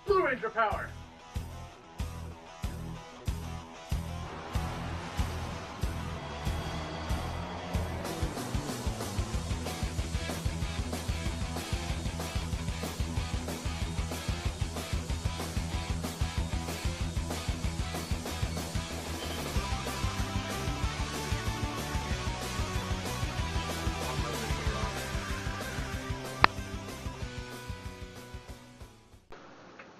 Blue Ranger power!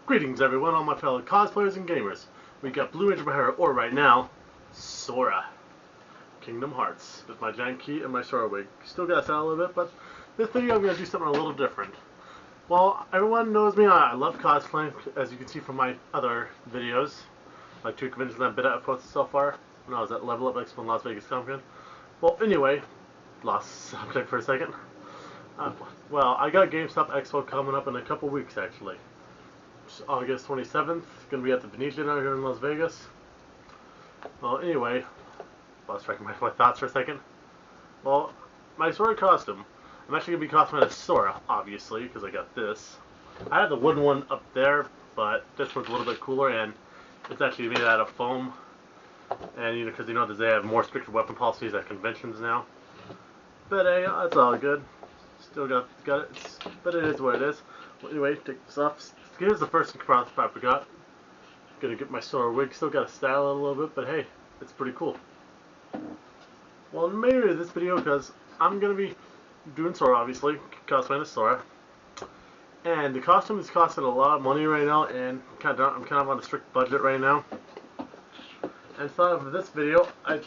Greetings everyone, all my fellow cosplayers and gamers. We got Blue Ranger Bahara, or right now, Sora. Kingdom Hearts, with my giant key and my Sora wig. Still got that a little bit, but this video I'm going to do something a little different. Well, everyone knows me, I love cosplaying, as you can see from my other videos. Like 2 conventions I've been at posted so far, when I was at Level Up Expo in Las Vegas Comic Con. Well, anyway, lost subject for a second. Well, I got GameStop Expo coming up in a couple weeks actually. August 27th, gonna be at the Venetian out here in Las Vegas. Well, anyway, lost track of my thoughts for a second. Well, my Sora costume, I'm actually gonna be costuming as Sora, obviously, because I got this. I had the wooden one up there, but this one's a little bit cooler, and it's actually made out of foam. And because they have more strict weapon policies at conventions now. But hey, that's all good. Still got it, but it is what it is. Well, anyway, take this off. Here's the first thing I forgot. Gonna get my Sora wig. Still gotta style it a little bit, but hey, it's pretty cool. Well, maybe this video because I'm gonna be doing Sora, obviously, cosplaying as Sora, and the costume is costing a lot of money right now, and I'm kind of on a strict budget right now. And so for this video, I'm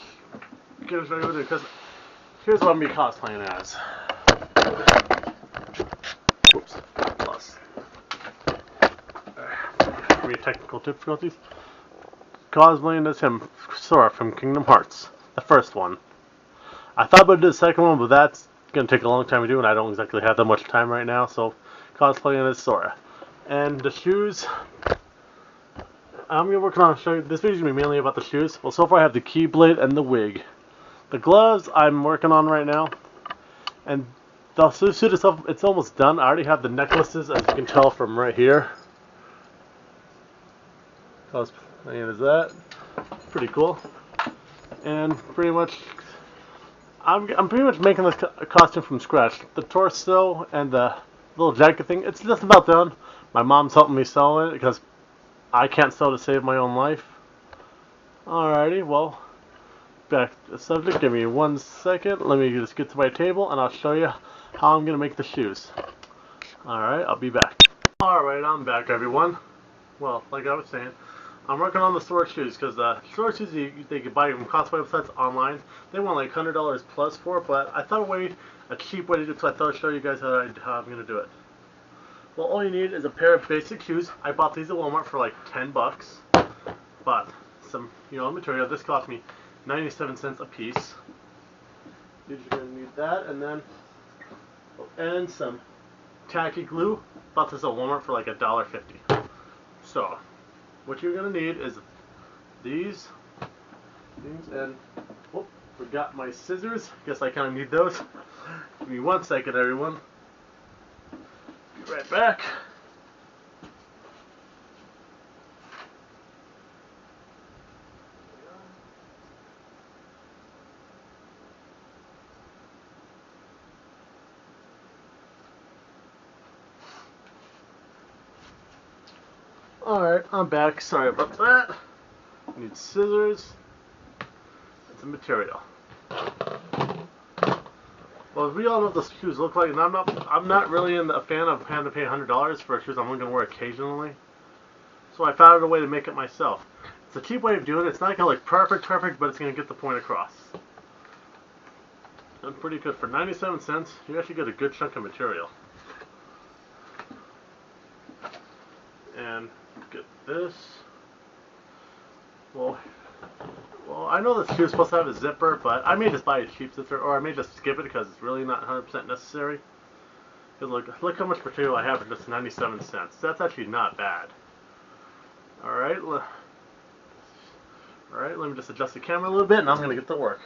gonna show you because here's what I'm gonna be cosplaying as. Oops, lost. Technical difficulties. Cosplaying as him, Sora from Kingdom Hearts, the first one. I thought about doing the second one, but that's gonna take a long time to do, and I don't exactly have that much time right now. So, cosplaying as Sora, and the shoes. I'm gonna work on show you. This video's gonna be mainly about the shoes. Well, so far I have the keyblade and the wig. The gloves I'm working on right now, and the suit itself, it's almost done. I already have the necklaces, as you can tell from right here. And is that pretty cool? And pretty much, I'm pretty much making this costume from scratch. The torso and the little jacket thing, it's just about done. My mom's helping me sew it because I can't sew to save my own life. Alrighty, well, back to the subject. Give me 1 second. Let me just get to my table and I'll show you how I'm gonna make the shoes. Alright, I'll be back. Alright, I'm back, everyone. Well, like I was saying, I'm working on the Sora shoes because the Sora shoes they can buy from cosplay websites online. They want like $100 plus for it, but I thought a cheap way to do it, so I thought I'd show you guys how I'm going to do it. Well, all you need is a pair of basic shoes. I bought these at Walmart for like 10 bucks. But some, material. This cost me 97 cents a piece. You're going to need that, and some tacky glue. Bought this at Walmart for like $1.50. So, what you're going to need is these things, and forgot my scissors. Guess I kind of need those. Give me 1 second, everyone. Be right back. Alright, I'm back. Sorry about that. I need scissors and some material. Well, we all know what the shoes look like, and I'm not really a fan of having to pay $100 for shoes I'm only going to wear occasionally. So I found a way to make it myself. It's a cheap way of doing it. It's not going to look perfect, but it's going to get the point across. And pretty good. For 97 cents, you actually get a good chunk of material. And get this. Well, I know this shoe is supposed to have a zipper, but I may just buy a cheap zipper, or I may just skip it because it's really not 100% necessary. Because look how much material I have for just 97 cents. That's actually not bad. Alright, let me just adjust the camera a little bit, and I'm going to get to work.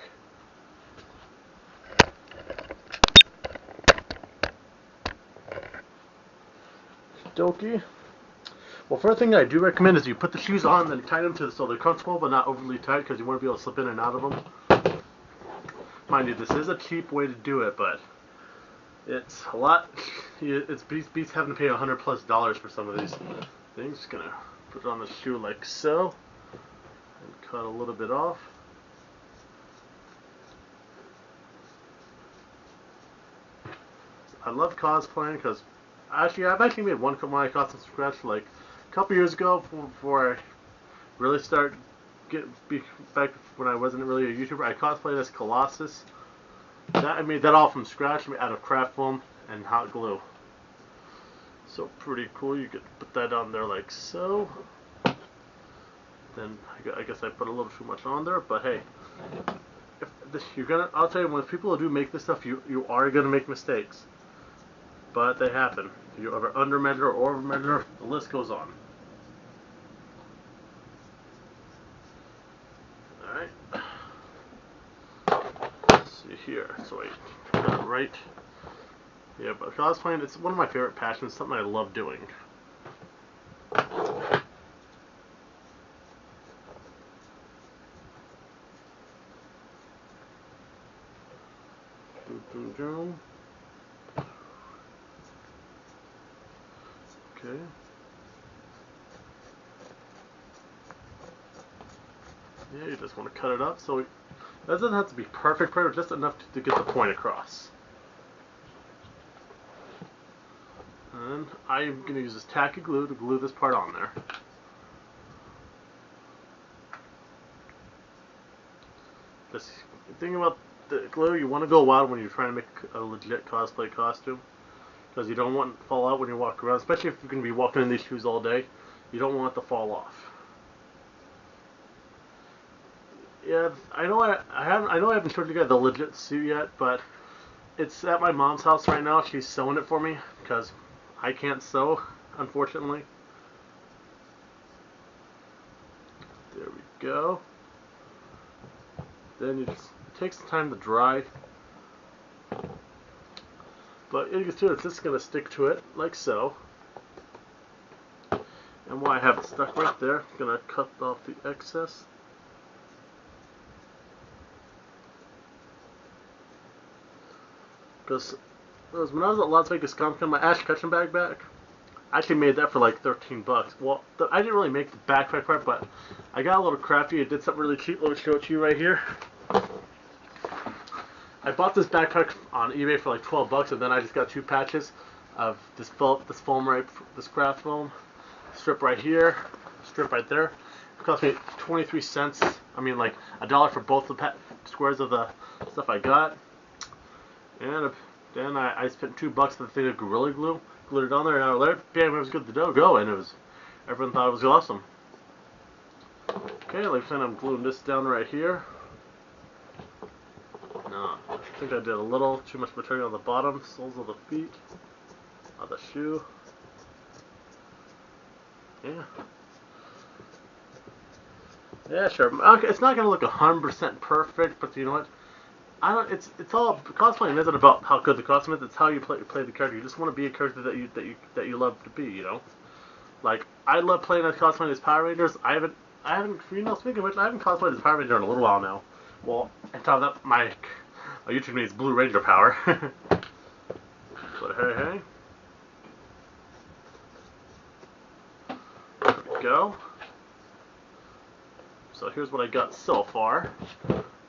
Dokey. Well, first thing I do recommend is you put the shoes on, then tie them so they're comfortable but not overly tight, because you want to be able to slip in and out of them. Mind you, this is a cheap way to do it, but it's a lot. It's beats having to pay $100+ for some of these things. Just gonna put on the shoe like so, and cut a little bit off. I love cosplaying because I've actually made one of my costumes from scratch like a couple years ago before I really started back when I wasn't really a YouTuber. I cosplayed as Colossus. I made that all from scratch, out of craft foam and hot glue. So pretty cool. You could put that on there like so. Then I guess I put a little too much on there, but hey, I'll tell you, when people do make this stuff, you are gonna make mistakes. But they happen. If you ever undermeasure or overmeasure, the list goes on. Alright. Let's see here. So I got it right. Yeah, but cosplaying, it's one of my favorite passions, something I love doing. Boom, boom, boom. Okay. Yeah, you just want to cut it up. So it doesn't have to be perfect, just enough to get the point across. And I'm going to use this tacky glue to glue this part on there. The thing about the glue, you want to go wild when you're trying to make a legit cosplay costume. Because you don't want it to fall out when you walk around, especially if you're going to be walking in these shoes all day. You don't want it to fall off. Yeah, I know I haven't showed you guys the legit suit yet, but it's at my mom's house right now. She's sewing it for me because I can't sew, unfortunately. There we go. Then it takes some time to dry. But you can see it's just going to stick to it, like so. And while I have it stuck right there, I'm going to cut off the excess. Because when I was at Las Vegas Comic Con, my Ash Ketchum backpack, I actually made that for like $13. Well, I didn't really make the backpack part, but I got a little crafty. I did something really cheap. Let me show it to you right here. I bought this backpack on eBay for like $12, and then I just got 2 patches of this foam right, this craft foam strip right here, strip right there. It cost me 23 cents. I mean, like $1 for both the squares of the stuff I got. And then I spent $2 for the thing of Gorilla Glue, glued it on there, and I was like, bam, it was good to go, and everyone thought it was awesome. Okay, like I said, I'm gluing this down right here. No, I think I did a little too much material on the bottom, soles of the feet, of the shoe. Yeah. Yeah, sure. Okay, it's not gonna look 100% perfect, but you know what? It's all cosplaying isn't about how good the costume is. It's how you play the character. You just want to be a character that you love to be. You know, like I love playing as cosplaying as Power Rangers. I haven't. Speaking of which, I haven't cosplayed as Power Ranger in a little while now. Well, on top of that, my YouTube name is Blue Ranger Power. But hey, there we go. So here's what I got so far.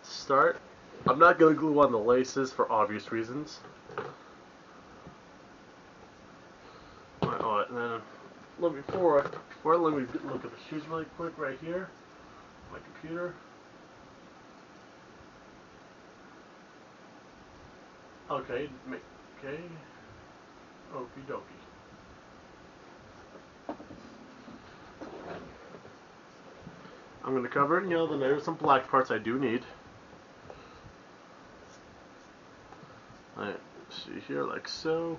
Start. I'm not going to glue on the laces for obvious reasons. Alright, and then before let me look at the shoes really quick right here. My computer. Okay, okie dokie. I'm going to cover it in yellow, then there's some black parts I do need. Alright, see here, like so.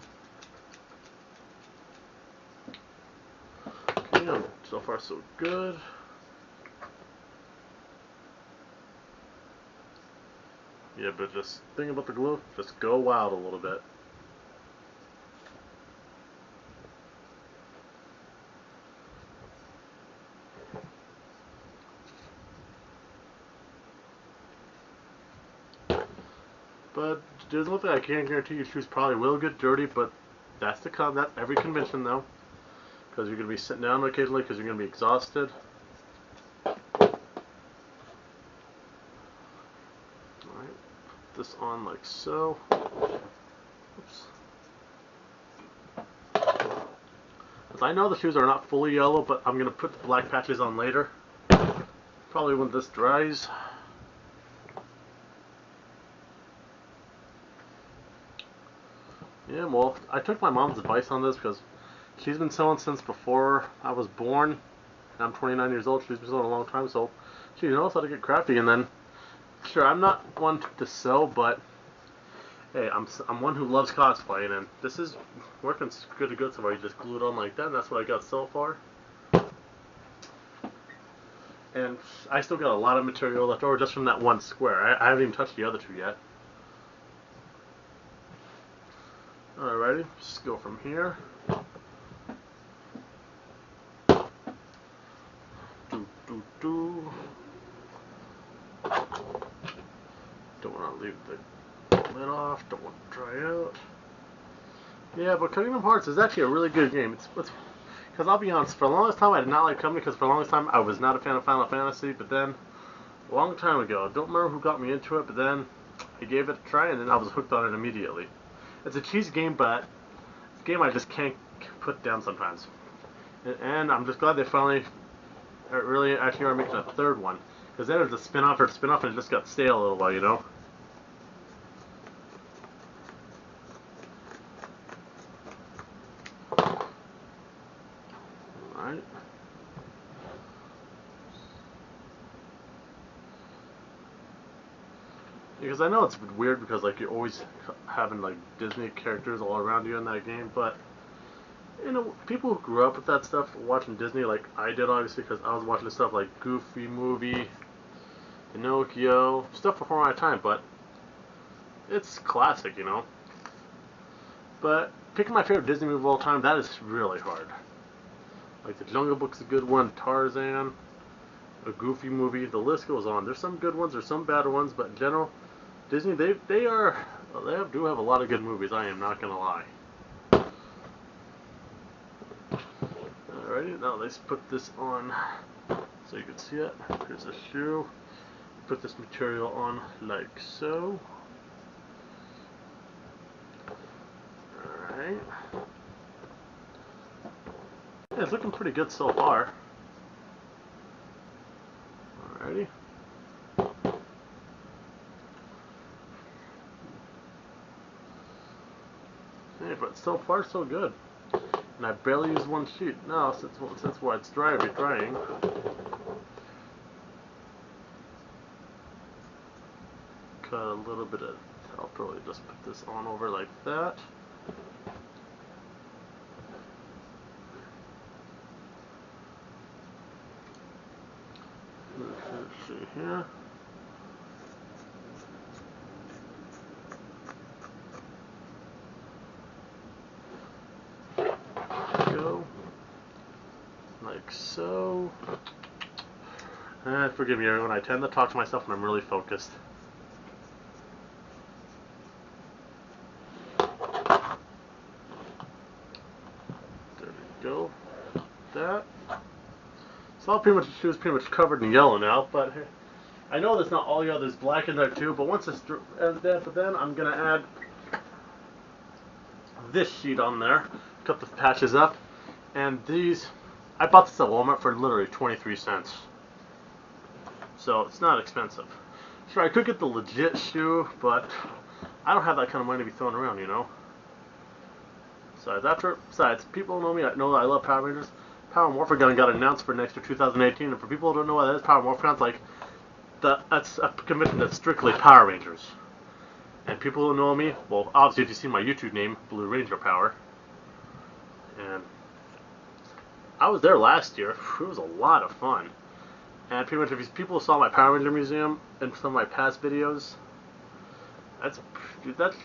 Okay, so far so good. Yeah, but just think about the glue, just go wild a little bit. But it doesn't look like I can't guarantee your shoes probably will get dirty, but that's that's every convention though. Because you're going to be sitting down occasionally because you're going to be exhausted. Alright, put this on like so. Oops. I know the shoes are not fully yellow, but I'm going to put the black patches on later. Probably when this dries. Yeah, well, I took my mom's advice on this because she's been sewing since before I was born. And I'm 29 years old. She's been sewing a long time, so she knows how to get crafty. And then, sure, I'm not one to sew, but hey, I'm one who loves cosplaying, and this is working good so far. You just glue it on like that, and that's what I got so far. And I still got a lot of material left over just from that one square. I haven't even touched the other two yet. Alrighty, just go from here. Don't want to leave the lid off, don't want to dry out. Yeah, but Kingdom Hearts is actually a really good game. Because I'll be honest, for the longest time I did not like Company, because for the longest time I was not a fan of Final Fantasy, but then, a long time ago, I don't remember who got me into it, but then I gave it a try and then I was hooked on it immediately. It's a cheesy game, but it's a game I just can't put down sometimes. And I'm just glad they finally really actually are making a third one. Because then it was a spin-off and it just got stale a little while, you know? Alright. Because I know it's weird because like you're always having like Disney characters all around you in that game, but you know, people who grew up with that stuff watching Disney like I did obviously because I was watching stuff like Goofy movie, Pinocchio, stuff before my time, but it's classic, you know. But picking my favorite Disney movie of all time, that is really hard. Like The Jungle Book's a good one, Tarzan, a Goofy movie, the list goes on. There's some good ones, there's some bad ones, but in general, Disney, they do have a lot of good movies, I am not gonna lie. Alrighty, now let's put this on so you can see it. Here's a shoe. Put this material on like so. Alright. Yeah, it's looking pretty good so far. Alrighty. Hey, but so far so good. And I barely used one sheet. Now, since while it's dry, it'll be drying. Cut a little bit of, I'll probably just put this on over like that. Let's see here. Go. Like so. Forgive me everyone, I tend to talk to myself when I'm really focused. There we go. That. So pretty much the shoe is pretty much covered in yellow now, but I know there's not all yellow, there's black in there too, but once it's but then I'm gonna add this sheet on there, cut the patches up, and these, I bought this at Walmart for literally 23 cents. So it's not expensive. Sure, I could get the legit shoe, but I don't have that kind of money to be throwing around, you know. Besides, people know me, I know I love Power Rangers. Power Morphin Gun got announced for next year, 2018, and for people who don't know what that is, Power Morphin Gun's like, that's a convention that's strictly Power Rangers. And people who know me, well, obviously if you see my YouTube name, Blue Ranger Power, and I was there last year. It was a lot of fun. And pretty much if people saw my Power Ranger museum and some of my past videos, that's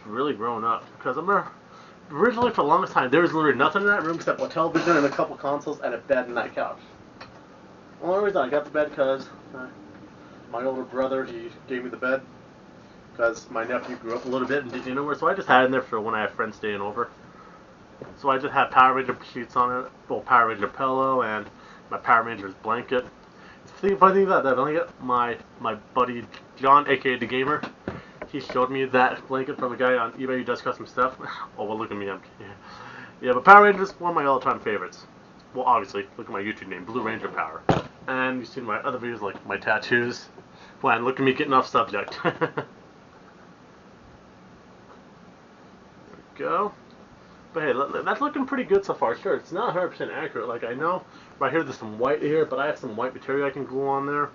really grown up. Because I remember, originally for the longest time, there was literally nothing in that room except a television and a couple consoles and a bed and that couch. The only reason I got the bed because my older brother, he gave me the bed. because my nephew grew up a little bit and didn't know where, so I just had it in there for when I have friends staying over. So I just have Power Ranger sheets on it, well, Power Ranger pillow, and my Power Rangers blanket. The funny thing about that, I only got my buddy John, aka the Gamer. He showed me that blanket from a guy on eBay who does custom stuff. Oh well, look at me, yeah. But Power Rangers, one of my all-time favorites. Well, obviously, look at my YouTube name, Blue Ranger Power. And you've seen my other videos like my tattoos. Well, look at me getting off subject. There we go. But hey, that's looking pretty good so far. Sure, it's not 100% accurate. Like, I know right here there's some white here, but I have some white material I can glue on there.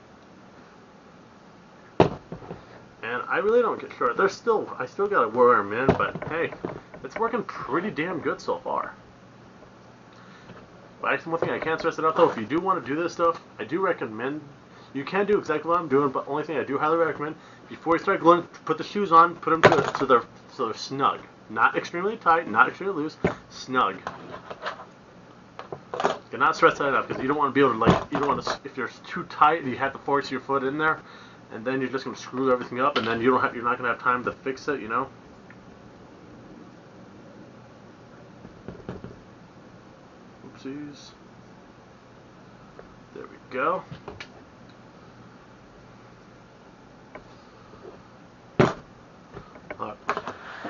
And I really don't get sure. I still gotta wear them in, but hey, it's working pretty damn good so far. But actually, one thing I can't stress enough though, if you do want to do this stuff, I do recommend, you can do exactly what I'm doing, but the only thing I do highly recommend, before you start gluing, put the shoes on, put them so they're snug. Not extremely tight, not extremely loose, snug. Do not stress that enough, because you don't want to be able to, like, you don't want to, if you're too tight, you have to force your foot in there, and then you're just going to screw everything up, and then you're not going to have time to fix it, you know? Oopsies. There we go.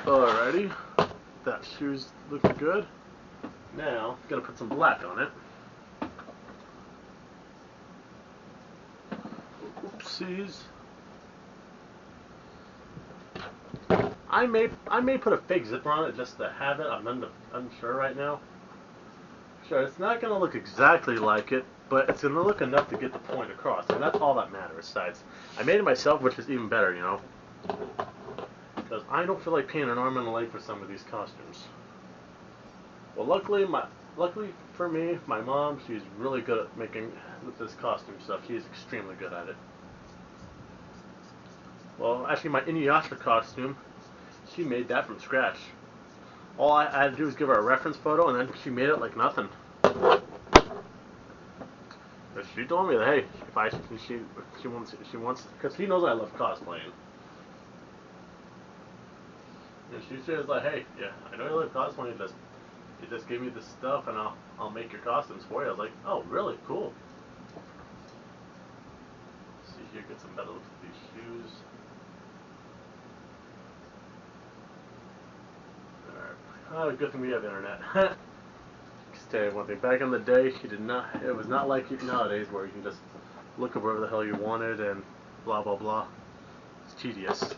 Alrighty, that shoe's looking good. Now, gotta put some black on it. Oopsies. I may put a fake zipper on it just to have it. I'm unsure right now. Sure, it's not gonna look exactly like it, but it's gonna look enough to get the point across, and that's all that matters. Besides, I made it myself, which is even better, you know. Because I don't feel like paying an arm and a leg for some of these costumes. Well, luckily for me, my mom, she's really good at making this costume stuff. She's extremely good at it. Well, actually, my Inuyasha costume, she made that from scratch. All I had to do was give her a reference photo, and then she made it like nothing. But she told me that, hey, if she wants, because she knows I love cosplaying. And she says like, hey, yeah, I know you love cosplaying, you just give me this stuff and I'll make your costumes for you. I was like, oh, really? Cool. Let's see here, get some better looks at these shoes. Alright. Oh, good thing we have internet. Just tell you one thing, back in the day, it was not like it nowadays where you can just look up wherever the hell you wanted and blah blah blah. It's tedious.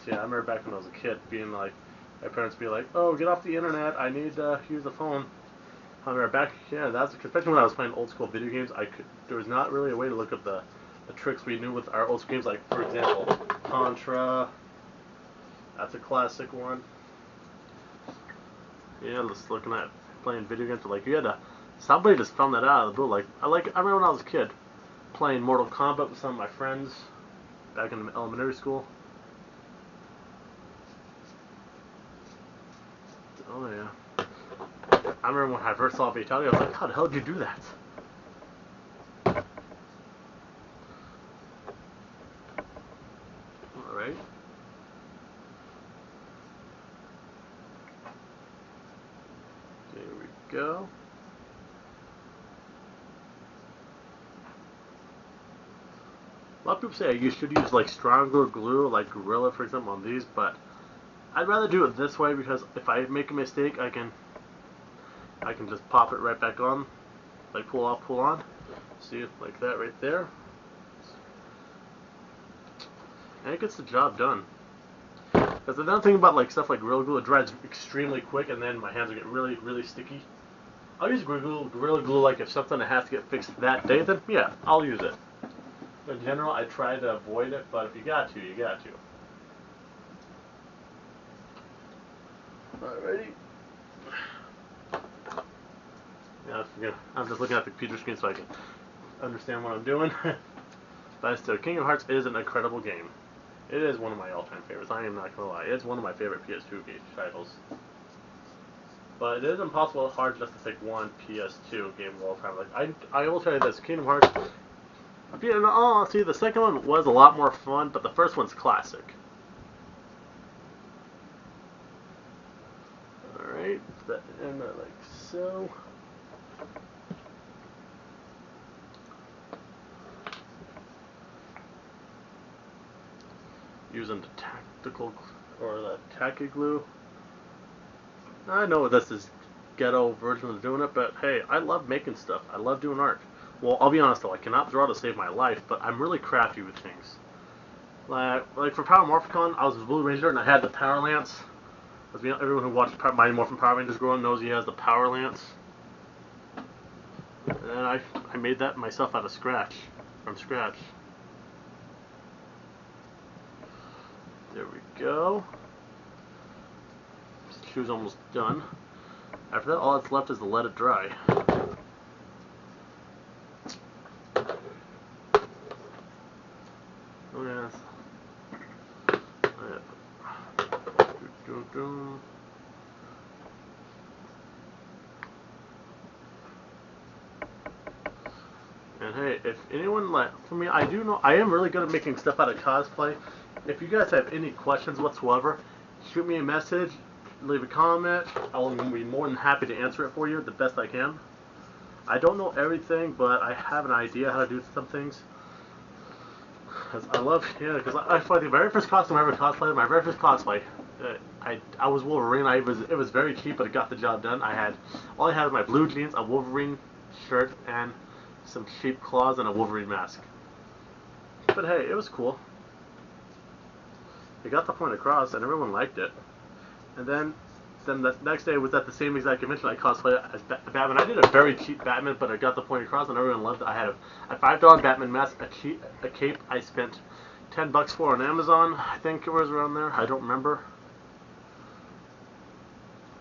Yeah, I remember back when I was a kid being like, my parents be like, oh, get off the internet, I need to use the phone. I remember back, yeah, that's especially when I was playing old school video games, there was not really a way to look up the tricks we knew with our old school games, like, for example, Contra, that's a classic one. Yeah, just looking at playing video games, like, somebody just found that out of the blue, like, I remember when I was a kid, playing Mortal Kombat with some of my friends, back in elementary school. Oh yeah. I remember when I first saw Fatality, I was like, how the hell did you do that? Alright. There we go. A lot of people say you should use like stronger glue, like Gorilla for example on these, but I'd rather do it this way because if I make a mistake, I can just pop it right back on, like pull off, pull on. See, like that right there. And it gets the job done. Because another thing about like stuff like Gorilla Glue, it dries extremely quick, and then my hands will get really, really sticky. I'll use Gorilla Glue like if something has to get fixed that day, then yeah, I'll use it. But in general, I try to avoid it, but if you got to, you got to. Alrighty. Yeah, I'm just looking at the computer screen so I can understand what I'm doing. But still, Kingdom Hearts is an incredible game. It is one of my all-time favorites. I am not gonna lie. It's one of my favorite PS2 titles. But it is impossible hard just to pick one PS2 game of all time. Like I will tell you this, Kingdom Hearts. In all honesty, the second one was a lot more fun, but the first one's classic. Put that in there like so. Using the tactical or the tacky glue. I know this is ghetto version of doing it, but hey, I love making stuff. I love doing art. Well, I'll be honest though, I cannot draw to save my life, but I'm really crafty with things. Like for Power Morphicon, I was a Blue Ranger and I had the Power Lance. As everyone who watched Mighty Morphin Power Rangers growing up knows he has the Power Lance. And I made that myself out of scratch, from scratch. There we go. This shoe's almost done. After that, all that's left is to let it dry. Oh yes. And hey, if anyone for me, I do know I am really good at making stuff out of cosplay. If you guys have any questions whatsoever, shoot me a message, leave a comment. I will be more than happy to answer it for you the best I can. I don't know everything, but I have an idea how to do some things. Cause I love, because I find the very first costume I ever cosplayed, my very first cosplay, I was Wolverine. It was very cheap, but it got the job done. All I had was my blue jeans, a Wolverine shirt, and some sheep claws and a Wolverine mask. But hey, it was cool. It got the point across, and everyone liked it. And then the next day was at the same exact convention. I cosplayed as Batman. I did a very cheap Batman, but I got the point across, and everyone loved it. I had a $5 Batman mask, a cape. I spent $10 for on Amazon. I think it was around there. I don't remember.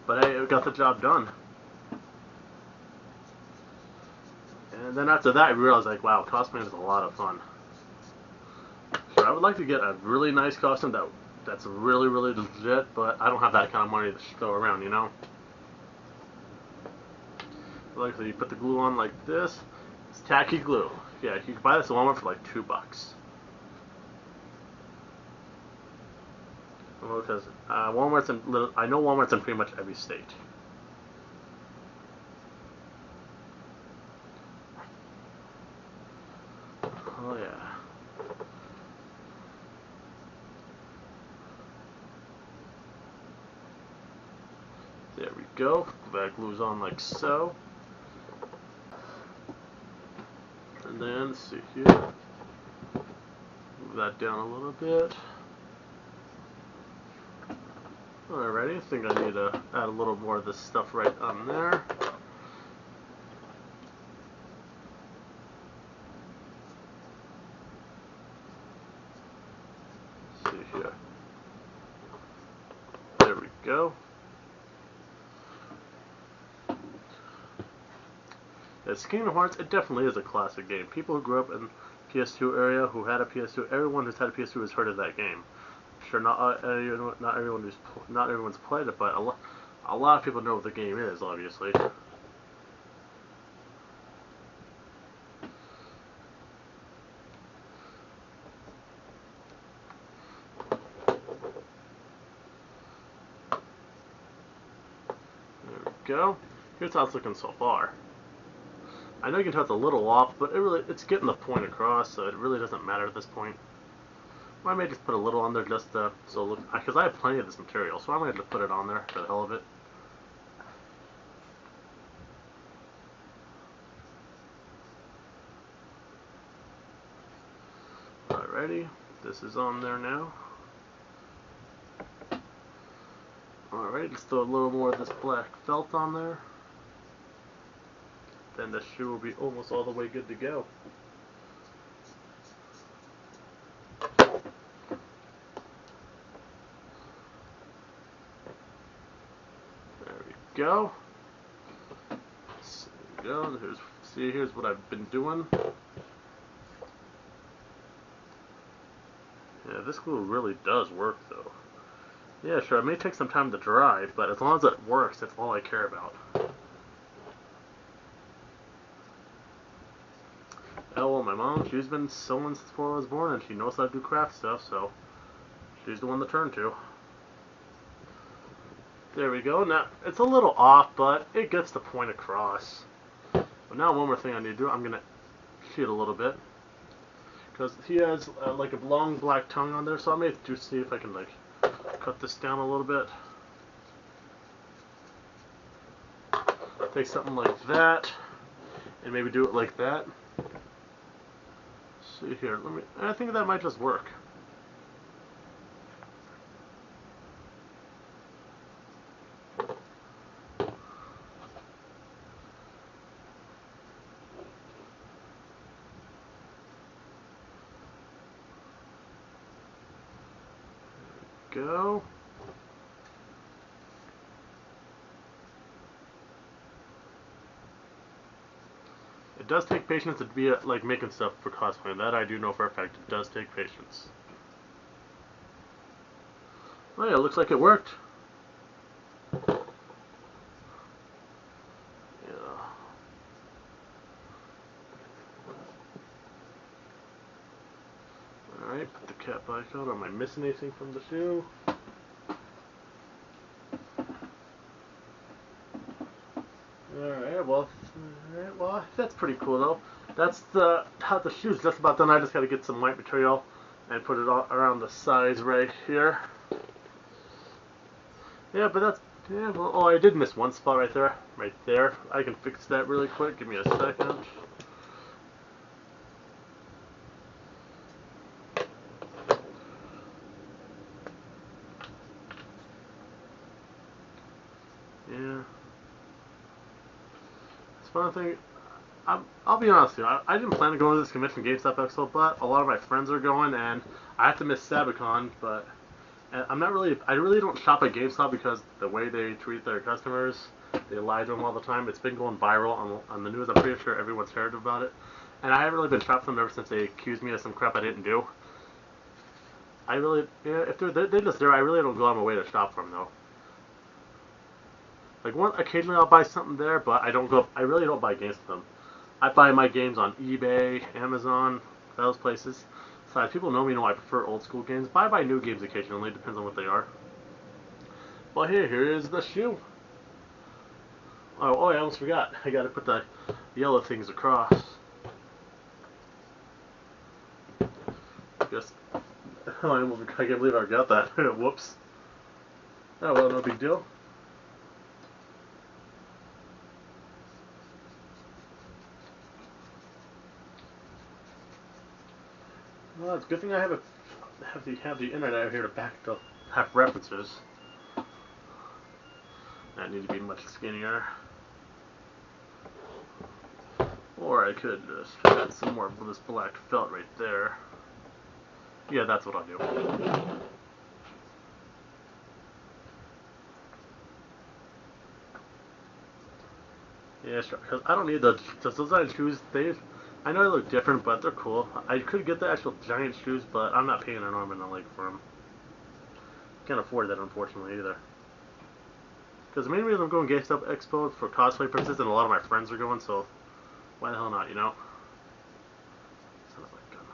But hey, it got the job done. And then after that, I realized, like, wow, cosplaying is a lot of fun. So I would like to get a really nice costume that's really, really legit, but I don't have that kind of money to throw around, you know? Like, so you put the glue on like this. It's tacky glue. Yeah, you can buy this at Walmart for like $2. Well, because I know Walmart's in pretty much every state. Oh yeah. There we go. That glue's on like so. And then, let's see here. Move that down a little bit. Alrighty, I think I need to add a little more of this stuff right on there. Let's see here. There we go. As Kingdom Hearts, it definitely is a classic game. People who grew up in PS2 area, who had a PS2, everyone who's had a PS2 has heard of that game. Sure, not everyone's played it, but a lot of people know what the game is, obviously. There we go. Here's how it's looking so far. I know you can tell it's a little off, but it's getting the point across, so it really doesn't matter at this point. I may just put a little on there just so look, because I have plenty of this material, so I might just put it on there for the hell of it. Alrighty, this is on there now. Alright, let's throw a little more of this black felt on there. Then the shoe will be almost all the way good to go. There we go. There we go. Here's what I've been doing. Yeah, this glue really does work though. Yeah, sure, it may take some time to dry, but as long as it works, that's all I care about. Oh, well, my mom, she's been sewing since before I was born, and she knows how to do craft stuff, so she's the one to turn to. There we go. Now, it's a little off, but it gets the point across. But now one more thing I need to do, I'm going to cheat a little bit. Because he has like a long black tongue on there, so I may just see if I can like cut this down a little bit. Take something like that, and maybe do it like that. See here, I think that might just work. Go. It does take patience to be like making stuff for cosplay. That I do know for a fact. It does take patience. Oh yeah, looks like it worked. Yeah. Alright, put the cap back on. Am I missing anything from the shoe? Alright, well, that's pretty cool though. That's how the shoe's just about done. I just gotta get some white material and put it all around the sides right here. Yeah, but that's, yeah, well, oh, I did miss one spot right there. Right there. I can fix that really quick. Give me a second. Yeah. It's one thing. I'll be honest with you. I didn't plan to go to this convention GameStop Expo, but a lot of my friends are going, and I have to miss Sabicon. But I'm not really. I really don't shop at GameStop because the way they treat their customers, they lie to them all the time. It's been going viral on the news. I'm pretty sure everyone's heard about it, and I haven't really been shopping them ever since they accused me of some crap I didn't do. I really, yeah, if they're just there, I really don't go on my way to shop for them though. Like occasionally I'll buy something there, but I don't go. I really don't buy games from them. I buy my games on eBay, Amazon, those places. So people know I prefer old school games, but I buy new games occasionally. Depends on what they are. Well, here is the shoe. Oh, I almost forgot. I got to put the yellow things across. Just, I can't believe I got that. Whoops. Oh well, no big deal. Well, it's a good thing I have the internet out here to back to have references. I need to be much skinnier. Or I could just add some more of this black felt right there. Yeah, that's what I'll do. Yeah, sure. Because I don't need those design shoes. I know they look different, but they're cool. I could get the actual giant shoes, but I'm not paying an arm and a leg for them. Can't afford that, unfortunately, either. Because the main reason I'm going GameStop Expo for cosplay purposes, and a lot of my friends are going, so why the hell not, you know? Son of a gun.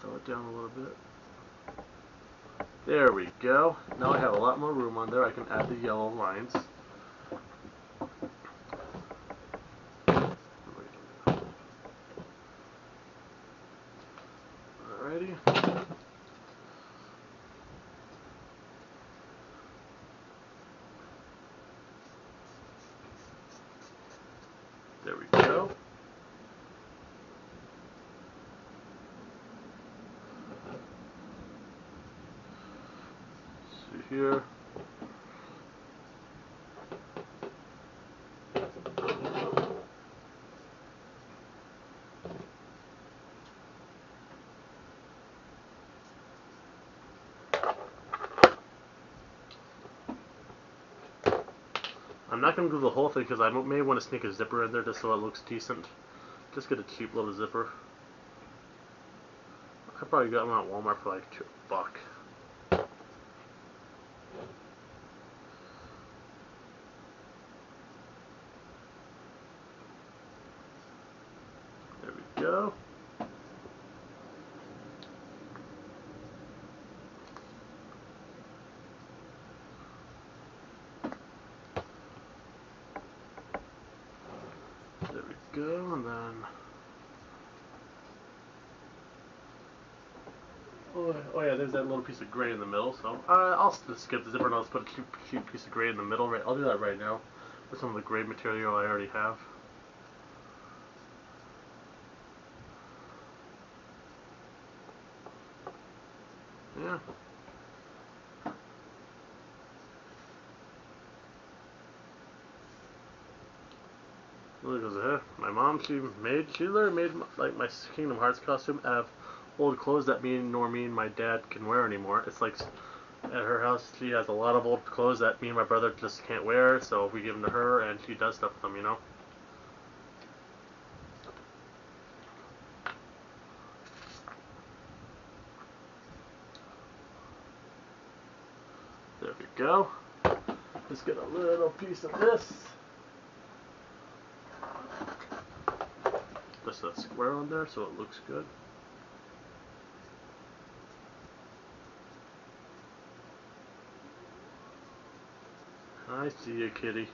Throw it down a little bit. There we go. Now I have a lot more room on there. I can add the yellow lines. Alrighty. There we go. See here. I'm not going to do the whole thing because I may want to sneak a zipper in there just so it looks decent. Just get a cheap little zipper. I probably got them at Walmart for like $2. There we go. go, and then... Oh yeah, there's that little piece of gray in the middle, so I'll just skip the zipper and I'll just put a cheap piece of gray in the middle. Right, I'll do that right now with some of the gray material I already have. Yeah. Look at that. My mom, she literally made like my Kingdom Hearts costume out of old clothes that me and my dad can wear anymore. It's like at her house, she has a lot of old clothes that me and my brother just can't wear, so we give them to her and she does stuff with them, you know. There we go. Just get a little piece of this. Just a square on there so it looks good. I see you, kitty.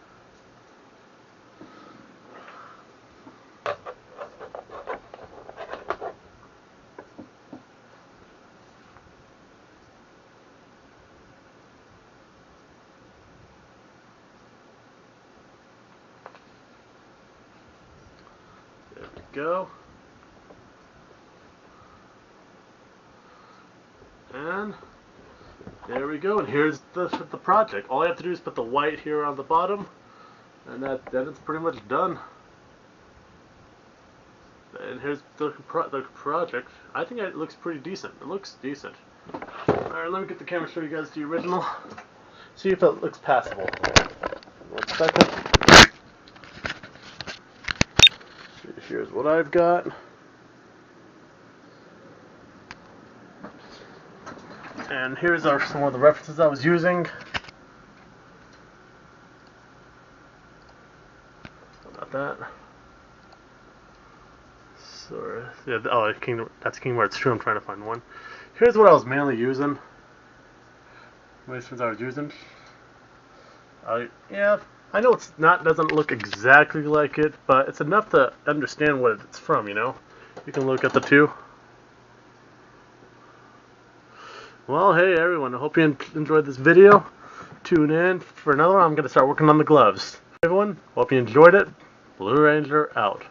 There we go. And there we go. And here's the project. All I have to do is put the white here on the bottom, and then it's pretty much done. And here's the project. I think it looks pretty decent. It looks decent. Alright, let me get the camera, show you guys the original. See if it looks passable. 1 second. Here's what I've got. And here's some of the references I was using. About that. So, yeah, oh, that's Kingdom Hearts 2. I'm trying to find one. Here's what I was mainly using. What I was using. Yeah, I know doesn't look exactly like it, but it's enough to understand what it's from, you know? You can look at the two. Well, hey everyone, I hope you enjoyed this video. Tune in for another one. I'm going to start working on the gloves. Hey everyone, hope you enjoyed it. Blue Ranger out.